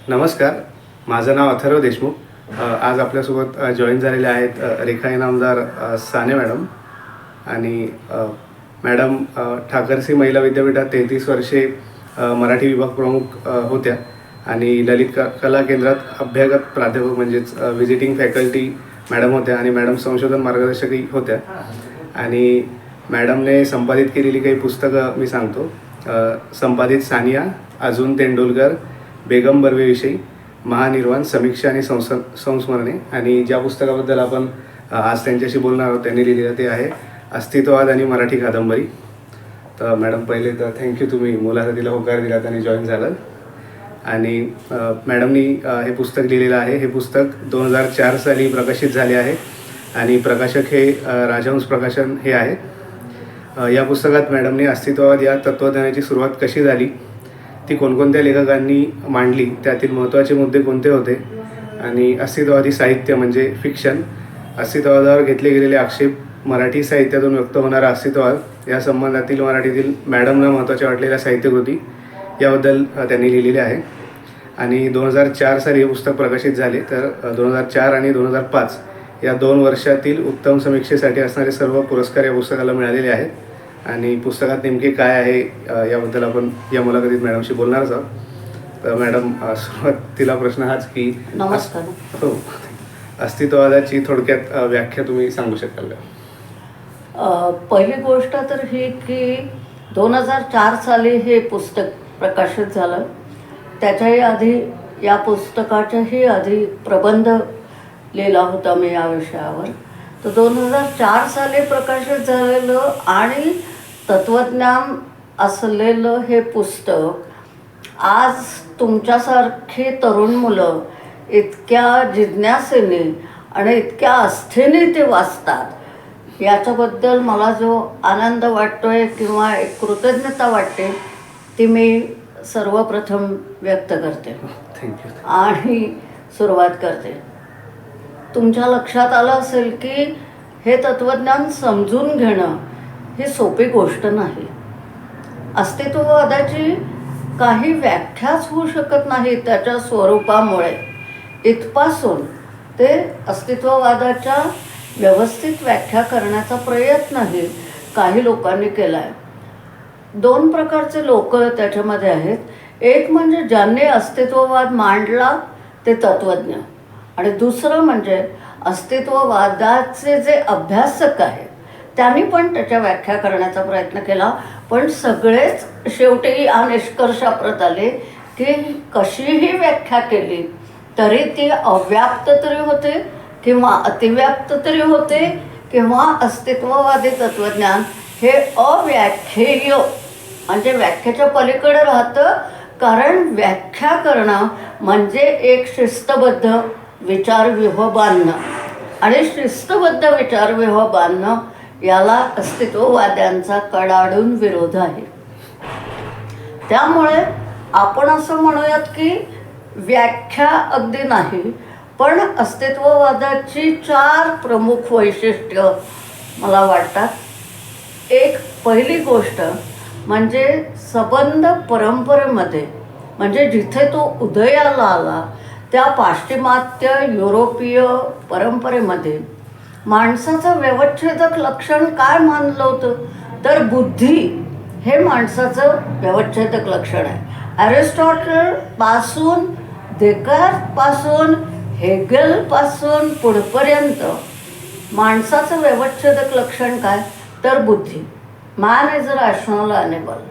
नमस्कार, माझं नाव अथर्व देशमुख. आज आपल्यासोबत जॉईन झालेले आहेत रेखा इनामदार साने मॅडम आणि मॅडम ठाकरसी महिला विद्यापीठात 33 वर्षे मराठी विभाग प्रमुख होत्या आणि ललित कला केंद्रात अभ्यागत प्राध्यापक म्हणजेच व्हिजिटिंग फॅकल्टी मॅडम होत्या आणि मॅडम संशोधन मार्गदर्शकही होत्या. आणि मॅडमने संपादित केलेली काही पुस्तकं मी सांगतो. संपादित सानिया, अजून तेंडुलकर, बेगम बर्वेविषयी, महानिर्वाण, समीक्षा आणि संस्मरणे. आणि ज्या पुस्तकाबद्दल आपण आज त्यांच्याशी बोलणार आहोत त्यांनी लिहिलेलं ते आहे अस्तित्ववाद आणि मराठी कादंबरी. तर मॅडम, पहिले तर थँक्यू, तुम्ही मुलाखतीला होकार दिलात आणि जॉईन झालात. आणि मॅडमनी हे पुस्तक लिहिलेलं आहे. हे पुस्तक 2004 साली प्रकाशित झाले आहे आणि प्रकाशक हे राजहंस प्रकाशन हे आहे. या पुस्तकात मॅडमने अस्तित्ववाद या तत्त्वज्ञानाची सुरुवात कशी झाली, ती कोणकोणत्या लेखकांनी मांडली, त्यातील महत्त्वाचे मुद्दे कोणते होते, आणि अस्तित्ववादी साहित्य म्हणजे फिक्शन, अस्तित्ववादावर घेतले गेलेले आक्षेप, मराठी साहित्यातून व्यक्त होणारा अस्तित्ववाद या संबंधातील मराठीतील मॅडमना महत्त्वाच्या वाटलेल्या साहित्यकृती याबद्दल त्यांनी लिहिलेले आहे. आणि 2004 साली हे पुस्तक प्रकाशित झाले. तर 2004 आणि 2005 या 2 वर्षातील उत्तम समीक्षेसाठी असणारे सर्व पुरस्कार या पुस्तकाला मिळालेले आहेत. आणि पुस्तकात नेमके काय आहे याबद्दल आपण या मुलाखतीत मॅडमशी बोलणारच आहोत. तर मॅडम, सुरुवातीला प्रश्न हाच की नमस्कार. हो, अस्तित्ववादाची थोडक्यात व्याख्या तुम्ही सांगू शकाल का? पहिली गोष्ट तर ही की 2004 साली हे पुस्तक प्रकाशित झालं. त्याच्याही आधी या पुस्तकाच्याही आधी प्रबंध लिहिला होता मी या विषयावर. तर 2004 साली प्रकाशित झालेलं आणि तत्त्वज्ञान असलेलं हे पुस्तक आज तुमच्यासारखी तरुण मुलं इतक्या जिज्ञासेने आणि इतक्या आस्थेने ते वाचतात, याच्याबद्दल मला जो आनंद वाटतो आहे किंवा एक कृतज्ञता वाटते ती मी सर्वप्रथम व्यक्त करते. थँक्यू. आणि सुरुवात करते. तुमच्या लक्षात आलं असेल की हे तत्त्वज्ञान समजून घेणं ही सोपी गोष्ट नाही. अस्तित्ववादाची काही व्याख्याच होऊ शकत नाही त्याच्या स्वरूपामुळे. इथपासून ते अस्तित्ववादाच्या व्यवस्थित व्याख्या करण्याचा प्रयत्नही काही लोकांनी केला आहे. 2 प्रकारचे लोक त्याच्यामध्ये आहेत. एक म्हणजे ज्यांनी अस्तित्ववाद मांडला ते तत्त्वज्ञ, आणि दुसरं म्हणजे अस्तित्ववादाचे जे अभ्यासक आहेत त्यांनी पण त्याच्या व्याख्या करण्याचा प्रयत्न केला. पण सगळेच शेवटी या निष्कर्षाप्रत आले की कशीही व्याख्या केली तरी ती अव्याप्त तरी होते किंवा अतिव्याप्त तरी होते, किंवा अस्तित्ववादी तत्त्वज्ञान हे अव्याख्येय म्हणजे व्याख्येच्या पलीकडे राहतं. कारण व्याख्या करणं म्हणजे एक शिस्तबद्ध विचारव्यूह बांधणं, आणि शिस्तबद्ध विचारव्यूह बांधणं याला अस्तित्ववाद्यांचा कडाडून विरोध आहे. त्यामुळे आपण असं म्हणूयात की व्याख्या अगदी नाही, पण अस्तित्ववादाची 4 प्रमुख वैशिष्ट्य मला वाटतात. एक पहिली गोष्ट म्हणजे संबंध परंपरेमध्ये, म्हणजे जिथे तो उदयाला आला त्या पाश्चिमात्य युरोपीय परंपरेमध्ये माणसाचं व्यवच्छेदक लक्षण काय मानलं होतं, तर बुद्धी हे माणसाचं व्यवच्छेदक लक्षण आहे. अरिस्टॉटलपासून, देकार्तपासून, हेगलपासून पुढपर्यंत माणसाचं व्यवच्छेदक लक्षण काय, तर बुद्धी. Man is a rational animal.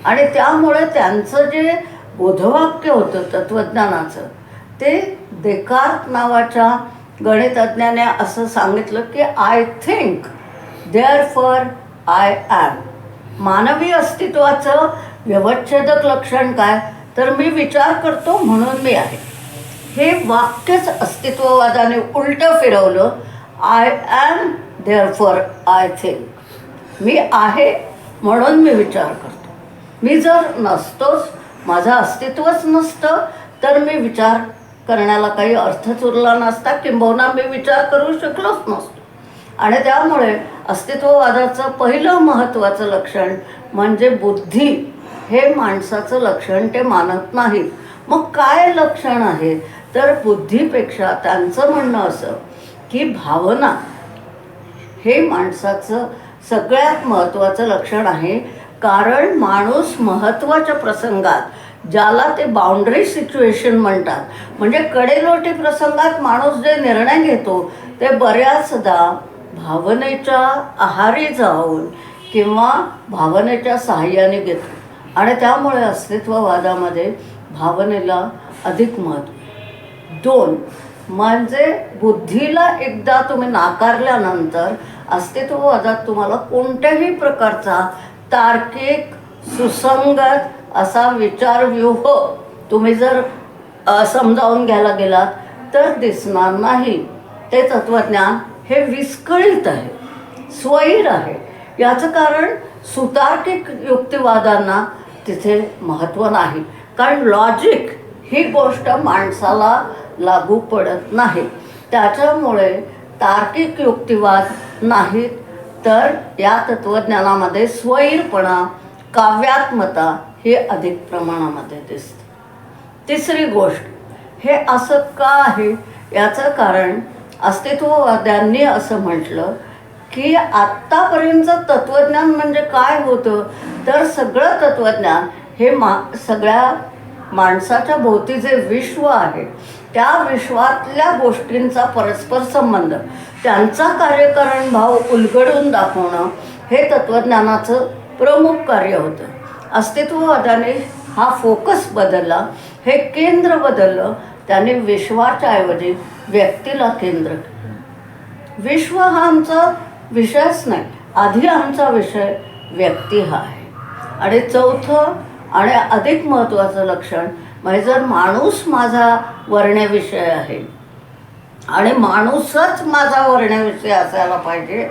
आणि त्यामुळे त्यांचं जे बोधवाक्य होतं तत्त्वज्ञानाचं ते देकार्त नावाच्या गणितज्ञाने असं सांगितलं की I think therefore I am. मानवी अस्तित्वाचं व्यवच्छेदक लक्षण काय, तर मी विचार करतो म्हणून मी आहे. हे वाक्यच अस्तित्ववादाने उलटं फिरवलं. I am therefore I think. मी आहे म्हणून मी विचार करतो. मी जर नसतोच, माझं अस्तित्वच नसतं, तर मी विचार करण्याला काही अर्थच उरला नसता, किंबहुना मी विचार करू शकलोच नसतो. आणि त्यामुळे अस्तित्ववादाचं पहिलं महत्त्वाचं लक्षण म्हणजे बुद्धी हे माणसाचं लक्षण ते मानत नाहीत. मग काय लक्षण आहे? तर बुद्धीपेक्षा त्यांचं म्हणणं असं की भावना हे माणसाचं सगळ्यात महत्त्वाचं लक्षण आहे. कारण माणूस महत्त्वाच्या प्रसंगात, ज्याला ते बाउंड्री सिच्युएशन म्हणतात, म्हणजे कडेलोटी प्रसंगात माणूस जे निर्णय घेतो ते बऱ्याचदा भावनेच्या आहारी जाऊन किंवा भावनेच्या सहाय्याने घेतो आणि त्यामुळे अस्तित्ववादामध्ये भावनेला अधिक महत्त्व. 2 म्हणजे बुद्धीला एकदा तुम्ही नाकारल्यानंतर अस्तित्ववादात तुम्हाला कोणत्याही प्रकारचा तार्किक सुसंगत असा विचारव्यूह तुम्ही जर समजावून घ्यायला गेलात तर दिसणार नाही. ते तत्त्वज्ञान हे विस्कळीत आहे, स्वैर आहे. याचं कारण सुतार्किक युक्तिवादांना तिथे महत्त्व नाही, कारण लॉजिक ही गोष्ट माणसाला लागू पडत नाही. त्याच्यामुळे तार्किक युक्तिवाद नाहीत, तर या तत्त्वज्ञानामध्ये स्वैरपणा, काव्यात्मता हे अधिक प्रमाणामध्ये दिसते. तिसरी गोष्ट, हे असं का आहे? याचं कारण अस्तित्ववाद्यांनी असं म्हटलं की आत्तापर्यंतचं तत्त्वज्ञान म्हणजे काय होतं, तर सगळं तत्त्वज्ञान हे सगळ्या माणसाच्या भोवती जे विश्व आहे त्या विश्वातल्या गोष्टींचा परस्पर संबंध, त्यांचा कार्यकारण भाव उलगडून दाखवणं हे तत्त्वज्ञानाचं प्रमुख कार्य होतं. अस्तित्ववादाने हा फोकस बदलला, हे केंद्र बदललं. त्याने विश्वाच्या ऐवजी व्यक्तीला केंद्र केलं. विश्व हा आमचा विषयच नाही, आधी आमचा विषय व्यक्ती हा आहे. आणि चौथं आणि अधिक महत्त्वाचं लक्षण म्हणजे जर माणूस माझा वर्ण्यविषय आहे आणि माणूसच माझा वर्ण्यविषय असायला पाहिजे,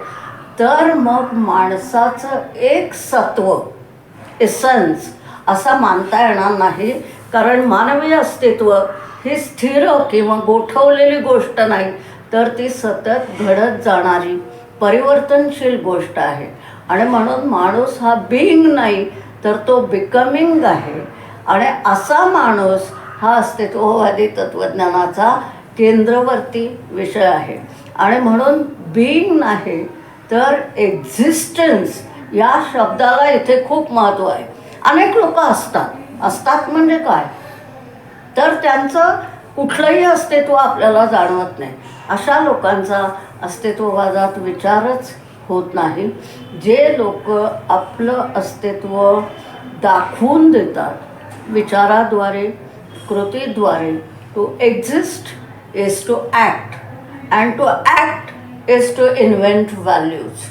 तर मग माणसाचं एक सत्व, एसन्स असा मानता येणार नाही. कारण मानवी अस्तित्व ही स्थिर किंवा गोठवलेली गोष्ट नाही, तर ती सतत घडत जाणारी परिवर्तनशील गोष्ट आहे. आणि म्हणून माणूस हा बीइंग नाही, तर तो बिकमिंग आहे. आणि असा माणूस हा अस्तित्ववादी तत्त्वज्ञानाचा केंद्रवर्ती विषय आहे. आणि म्हणून बीइंग नाही तर एक्झिस्टन्स या शब्दाला इथे खूप महत्त्व आहे. अनेक लोक असतात म्हणजे काय, तर त्यांचं कुठलंही अस्तित्व आपल्याला जाणवत नाही. अशा लोकांचा अस्तित्ववादात विचारच होत नाही. जे लोक आपलं अस्तित्व दाखवून देतात विचाराद्वारे, कृतीद्वारे, to exist is to act and to act is to invent values,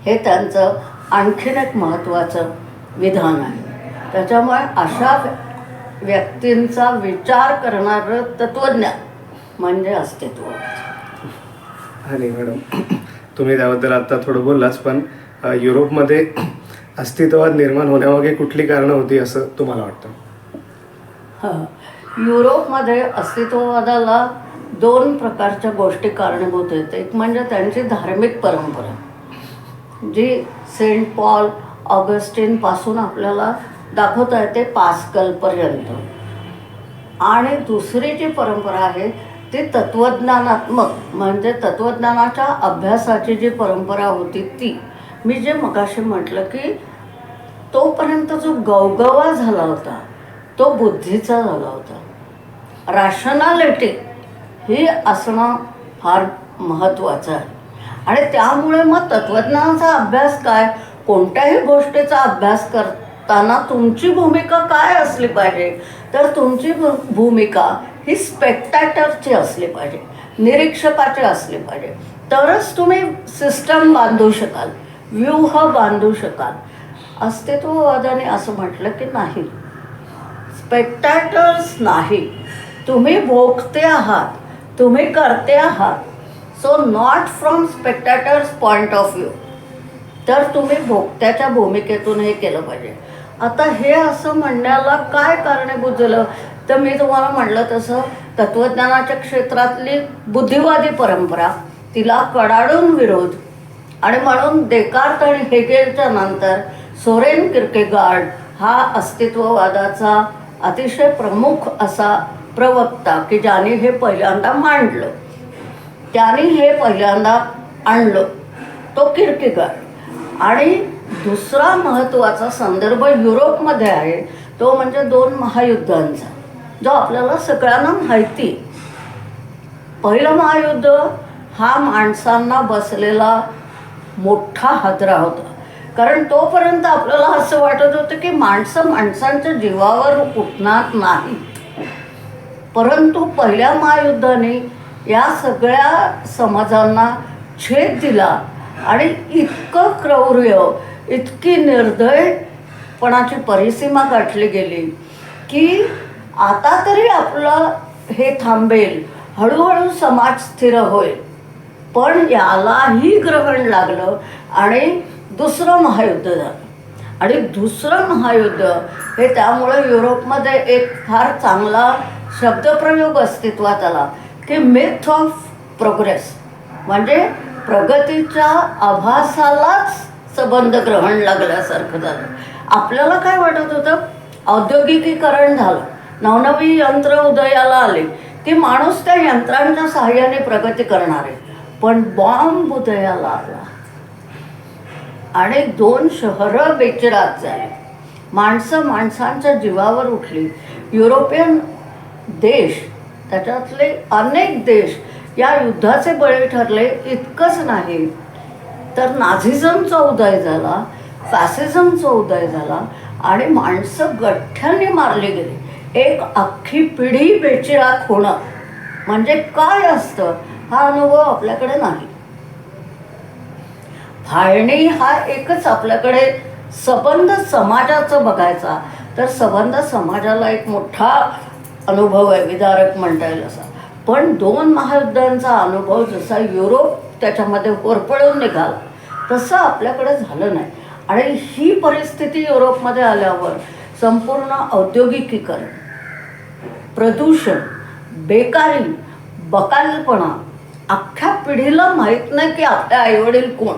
हे त्यांचं आणखीन एक महत्त्वाचं विधान आहे. त्याच्यामुळे अशा व्यक्तींचा विचार करणारं तत्त्वज्ञान म्हणजे अस्तित्व. आणि मॅडम, तुम्ही त्याबद्दल आत्ता थोडं बोललाच, पण युरोपमध्ये अस्तित्ववाद निर्माण होण्यामागे कुठली कारणं होती असं तुम्हाला वाटतं? युरोपमध्ये अस्तित्ववादाला 2 प्रकारच्या गोष्टी कारणीभूत आहेत. एक म्हणजे त्यांची धार्मिक परंपरा, जी सेंट पॉल ऑगस्टिनपासून आपल्याला दाखवता येते पास्कलपर्यंत. आणि दुसरी जी परंपरा आहे ती तत्त्वज्ञानात्मक, म्हणजे तत्त्वज्ञानाच्या अभ्यासाची जी परंपरा होती ती. मी जे मगाशी म्हटलं की तोपर्यंत जो गवगवा झाला होता तो बुद्धीचा झाला होता. रॅशनॅलिटी ही असणं फार महत्त्वाचं आहे. आणि त्यामुळे मग तत्त्वज्ञानाचा अभ्यास काय, कोणत्याही गोष्टीचा अभ्यास करताना तुमची भूमिका काय असली पाहिजे, तर तुमची भूमिका ही स्पेक्टॅटरची असली पाहिजे, निरीक्षकाची असली पाहिजे. तरच तुम्ही सिस्टम बांधू शकाल, व्यूह बांधू शकाल. अस्तित्ववादाने असं म्हटलं की नाही, स्पेक्टॅटर्स नाही, तुम्ही भोगते आहात, तुम्ही करते आहात. So not from spectators point of view, तर तुम्ही भोगत्याच्या भूमिकेतून हे केलं पाहिजे. आता हे असं म्हणण्याला काय कारणीभूत झालं, तर मी तुम्हाला म्हटलं तसं तत्त्वज्ञानाच्या क्षेत्रातली बुद्धिवादी परंपरा, तिला कडाडून विरोध. आणि म्हणून देकार्त आणि हेगेलच्या नंतर सोरेन किर्केगार्ड हा अस्तित्ववादाचा अतिशय प्रमुख असा प्रवक्ता की ज्याने हे पहिल्यांदा मांडलं, त्याने हे पहिल्यांदा आणलं, तो किर्केगार्ड. आणि दुसरा महत्त्वाचा संदर्भ युरोपमध्ये आहे, तो म्हणजे 2 महायुद्धांचा, जो आपल्याला सगळ्यांना माहिती. पहिलं महायुद्ध हा माणसांना बसलेला मोठा हादरा होता, कारण तोपर्यंत आपल्याला असं वाटत होतं की माणसं माणसांच्या जीवावर उठणार नाही. परंतु पहिल्या महायुद्धाने या सगळ्या समाजांना छेद दिला आणि इतकं क्रौर्य, इतकी निर्दयपणाची परिसीमा गाठली गेली की आता तरी आपलं हे थांबेल, हळूहळू समाज स्थिर होईल. पण यालाही ग्रहण लागलं आणि दुसरं महायुद्ध झालं. आणि दुसरं महायुद्ध हे त्यामुळे युरोपमध्ये एक फार चांगला शब्दप्रयोग अस्तित्वात आला की मिथ ऑफ प्रोग्रेस, म्हणजे प्रगतीच्या आभासालाच संबंध ग्रहण लागल्यासारखं झालं. आपल्याला काय वाटत होतं, औद्योगिकीकरण झालं, नवनवी यंत्र उदयाला आले की माणूस त्या यंत्रांच्या सहाय्याने प्रगती करणार आहे. पण बॉम्ब उदयाला आला आणि 2 शहरं बेचिराख झाली. माणसं माणसांच्या जीवावर उठली. युरोपियन देश, त्याच्यातले अनेक देश या युद्धाचे बळी ठरले. इतकंच नाही तर नाझिझमचा उदय झाला, फॅसिझमचा उदय झाला आणि माणसं गठ्ठ्याने मारली गेली. एक अख्खी पिढी बेचिराख होणं म्हणजे काय असतं हा अनुभव आपल्याकडे नाही. फाळणी हा एकच आपल्याकडे संबंध समाजाचं बघायचा, तर संबंध समाजाला एक मोठा अनुभव आहे, विदारक म्हणता येईल असा. पण 2 महायुद्धांचा अनुभव जसा युरोप त्याच्यामध्ये होरपळून निघाला तसं आपल्याकडे झालं नाही. आणि ही परिस्थिती युरोपमध्ये आल्यावर संपूर्ण औद्योगिकीकरण, प्रदूषण, बेकारी, बकालपणा, अख्ख्या पिढीला माहीत नाही की आपले आईवडील कोण.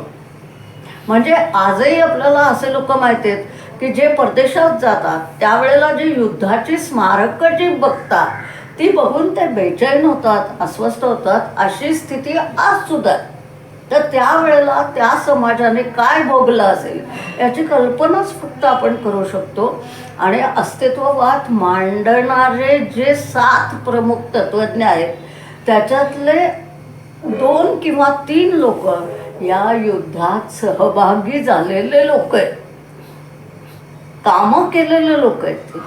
म्हणजे आजही आपल्याला असे लोक माहीत आहेत की जे परदेशात जातात त्यावेळेला जी युद्धाची स्मारकं जी बघतात ती बघून ते बेचैन होतात, अस्वस्थ होतात. अशी स्थिती आज सुद्धा. तर त्यावेळेला त्या समाजाने काय भोगलं असेल याची कल्पनाच फक्त आपण करू शकतो. आणि अस्तित्ववाद मांडणारे जे 7 प्रमुख तत्त्वज्ञ आहेत त्याच्यातले 2 किंवा 3 लोक या युद्धात सहभागी झालेले लोक आहेत, कामं केलेले लोक आहेत. ते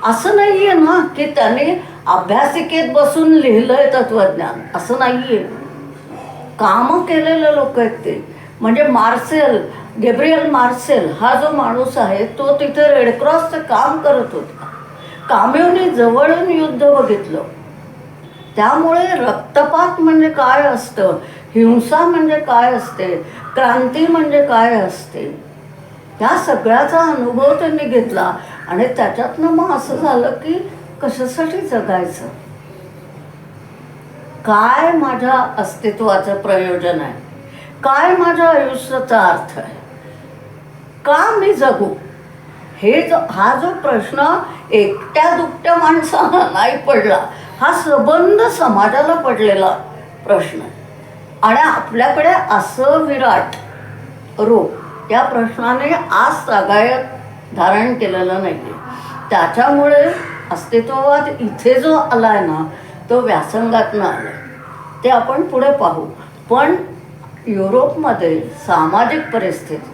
असं नाही आहे ना की त्यांनी अभ्यासिकेत बसून लिहिलंय तत्त्वज्ञान, असं नाही आहे. कामं केलेले लोक आहेत ते. म्हणजे गॅब्रियल मार्सेल हा जो माणूस आहे तो तिथे रेडक्रॉसचं काम करत होता. काम्यूनी जवळून युद्ध बघितलं. त्यामुळे रक्तपात म्हणजे काय असतं, हिंसा म्हणजे काय असते, क्रांती म्हणजे काय असते, त्या सगळ्याचा अनुभव त्यांनी घेतला. आणि त्याच्यातनं मग असं झालं की कशासाठी जगायचं, काय माझ्या अस्तित्वाचं प्रयोजन आहे, काय माझ्या आयुष्याचा अर्थ आहे, का मी जगू. हा जो प्रश्न एकट्या दुकट्या माणसाला नाही पडला, हा संबंध समाजाला पडलेला प्रश्न आहे. आणि आपल्याकडे असं विराट रूप या प्रश्नाने आज सगायत धारण केलेलं नाही. त्याच्यामुळे अस्तित्ववाद इथे जो आला आहे ना तो व्यासंगातनं आला, ते आपण पुढे पाहू. पण युरोपमध्ये सामाजिक परिस्थिती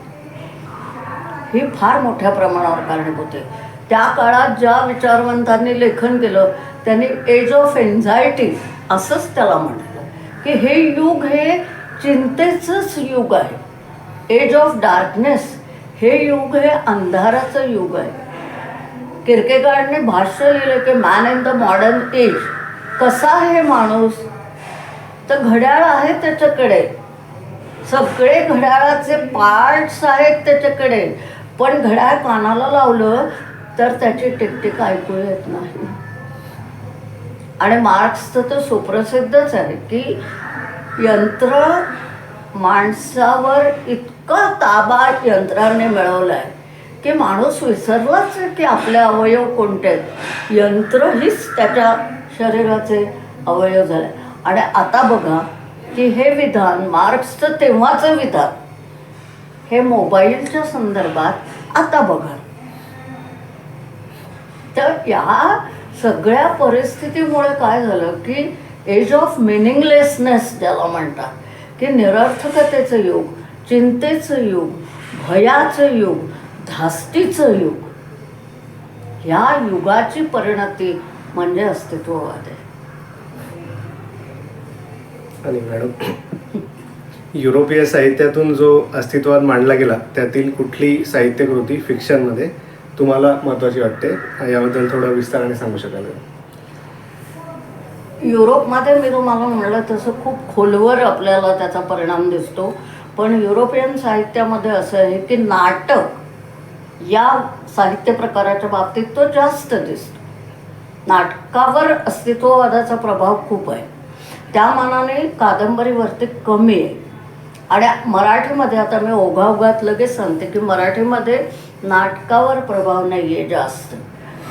ही फार मोठ्या प्रमाणावर कारणीभूत आहे. त्या काळात ज्या विचारवंतांनी लेखन केलं त्यांनी एज ऑफ एन्झायटी असंच त्याला म्हटलं की हे युग हे चिंतेचंच युग आहे. एज ऑफ डार्कनेस हे युग हे अंधाराचं युग आहे. किर्केगार्डने भाष्य लिहिलं की man in the modern age. कसा आहे माणूस, तर घड्याळ आहे त्याच्याकडे, सगळे घड्याळाचे पार्ट्स आहेत त्याच्याकडे, पण घड्याळ कानाला लावलं तर त्याची टिकटिक ऐकू येत नाही. आणि मार्क्सचं तर सुप्रसिद्धच आहे की यंत्र माणसावर इतका ताबा यंत्राने मिळवला आहे की माणूस विसरलाच आहे की आपले अवयव कोणते आहेत. यंत्र हीच त्याच्या शरीराचे अवयव झाले. आणि आता बघा की हे विधान मार्क्सचं तेव्हाचं विधान हे मोबाईलच्या संदर्भात आता बघा. तर या सगळ्या परिस्थितीमुळे काय झालं की एज ऑफ मिनिंगलेसनेस ज्याला म्हणतात, की निरर्थकतेचं युग, चिंतेचं युग, भयाचं युग, धास्तीचं युग, ह्या युगाची परिणती म्हणजे अस्तित्ववाद आहे. आणि मॅडम, युरोपीय साहित्यातून जो अस्तित्ववाद मांडला गेला त्यातील कुठली साहित्यकृती फिक्शनमध्ये तुम्हाला महत्त्वाची वाटते, याबद्दल थोडं विस्ताराने सांगू शकाल का? युरोपमध्ये मी तुम्हाला म्हणलं तसं खूप खोलवर आपल्याला त्याचा परिणाम दिसतो. पण युरोपियन साहित्यामध्ये असं आहे की नाटक या साहित्य प्रकाराच्या बाबतीत तो जास्त दिसतो. नाटकावर अस्तित्ववादाचा प्रभाव खूप आहे, त्या मानाने कादंबरीवरती कमी आहे. आणि मराठीमध्ये आता मी ओघाओघात लगेच सांगते की मराठीमध्ये नाटकावर प्रभाव नाही आहे जास्त,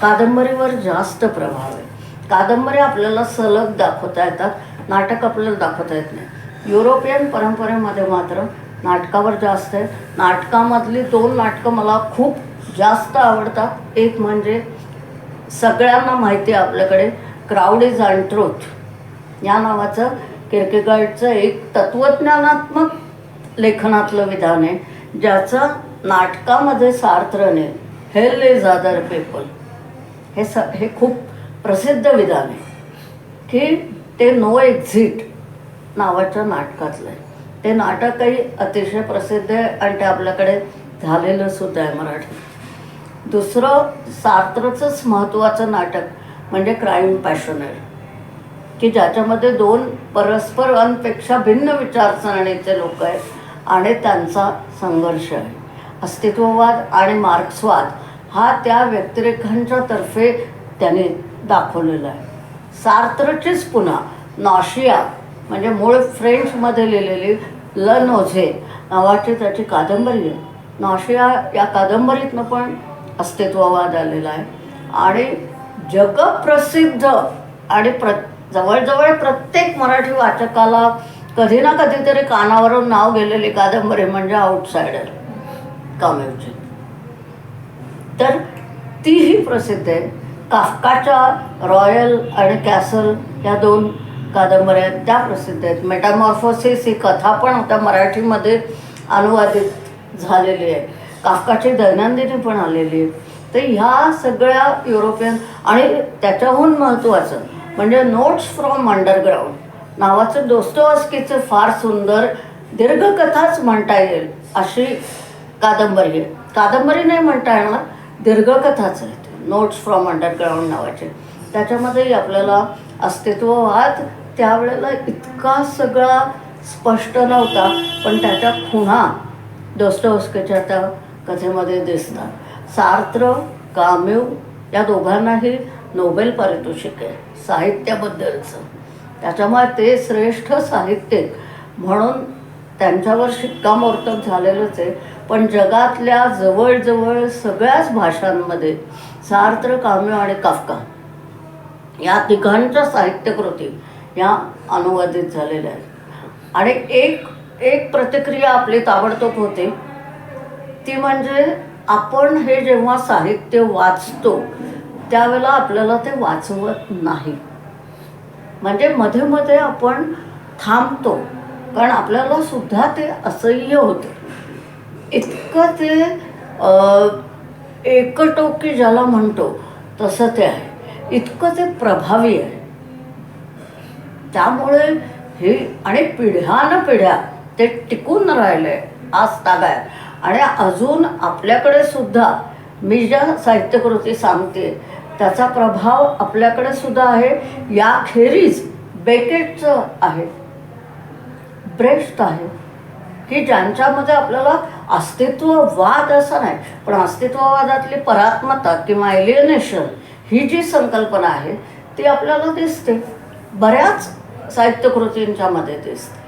कादंबरीवर जास्त प्रभाव आहे. कादंबरी आपल्याला सलग दाखवता येतात, नाटक आपल्याला दाखवता येत नाही. युरोपियन परंपरेमध्ये मात्र नाटकावर जास्त आहे. नाटकामधली 2 नाटकं मला खूप जास्त आवडतात. एक म्हणजे सगळ्यांना माहिती आहे आपल्याकडे क्राऊड इज अनट्रूथ या नावाचं किर्केगार्डचं एक तत्त्वज्ञानात्मक लेखनातलं विधान आहे, ज्याचं नाटकामध्ये सार्थने हेल इज अदर पीपल हे खूप प्रसिद्ध विधान आहे. की ते नो एक्झिट नावाच्या नाटकातलं आहे. ते नाटकही अतिशय प्रसिद्ध आहे आणि ते आपल्याकडे झालेलं सुद्धा आहे मराठीत. दुसरं सार्त्रचंच महत्त्वाचं नाटक म्हणजे क्राईम पॅशनेट, की ज्याच्यामध्ये 2 परस्पर अनपेक्षा भिन्न विचारसरणीचे लोक आहेत आणि त्यांचा संघर्ष आहे. अस्तित्ववाद आणि मार्क्सवाद हा त्या व्यतिरेकांच्या तर्फे त्याने दाखवलेला आहे. सार्त्रचीच पुन्हा नॉशिया म्हणजे मूळ फ्रेंचमध्ये लिहिलेली ल नोझे नावाची त्याची कादंबरी आहे. नॉशिया या कादंबरीतनं पण अस्तित्ववाद आलेला आहे. आणि जगप्रसिद्ध आणि जवळजवळ प्रत्येक मराठी वाचकाला कधी ना कधीतरी कानावरून नाव गेलेली कादंबरी म्हणजे आउटसायडर कामेवची. तर तीही प्रसिद्ध आहे. काफ्काच्या रॉयल आणि कॅसल या 2 कादंबऱ्या आहेत, त्या प्रसिद्ध आहेत. मेटामॉर्फोसिस ही कथा पण आता मराठीमध्ये अनुवादित झालेली आहे. काफ्काची दैनंदिनी पण आलेली आहे. तर ह्या सगळ्या युरोपियन आणि त्याच्याहून महत्त्वाचं म्हणजे नोट्स फ्रॉम अंडरग्राऊंड नावाचं दोस्तोव्स्कीचं फार सुंदर दीर्घकथाच म्हणता येईल अशी कादंबरी आहे. कादंबरी नाही म्हणता येणार, दीर्घकथाच आहे नोट्स फ्रॉम अंडरग्राऊंड नावाचे. त्याच्यामध्येही आपल्याला अस्तित्ववाद त्यावेळेला इतका सगळा स्पष्ट नव्हता, पण त्याच्या खुणा दोस्तोव्स्कीच्या त्या कथेमध्ये दिसतात. सार्त्र, काम्यू या दोघांनाही नोबेल पारितोषिक आहे साहित्याबद्दलचं. त्याच्यामुळे ते श्रेष्ठ साहित्यिक म्हणून त्यांच्यावर शिक्कामोर्तब झालेलंच आहे. पण जगातल्या जवळजवळ सगळ्याच भाषांमध्ये सार्त्र, काम्यू आणि काफ्का या तिघांच्या साहित्यकृती या अनुवादित झालेल्या आहेत. आणि एक प्रतिक्रिया आपली ताबडतोब होते, ती म्हणजे आपण हे जेव्हा साहित्य वाचतो त्यावेळेला आपल्याला ते वाचवत नाही. म्हणजे मध्ये मध्ये आपण थांबतो, कारण आपल्याला सुद्धा ते असह्य होतं. इतकं ते एकटोकी ज्याला म्हणतो तसं ते आहे, इतकं ते प्रभावी आहे. त्यामुळे हे आणि पिढ्यानपिढ्या ते टिकून राहिले आज तागायत. आणि अजून आपल्याकडे सुद्धा मी ज्या साहित्यकृती सांगते त्याचा प्रभाव आपल्याकडे सुद्धा आहे. याखेरीज बेकेटचं आहे, ब्रेस्ट आहे, की ज्यांच्यामध्ये आपल्याला अस्तित्ववाद असं नाही, पण अस्तित्ववादातली परात्मता किंवा एलियनेशन ही जी संकल्पना आहे ती आपल्याला दिसते, बऱ्याच साहित्यकृतींच्यामध्ये दिसते.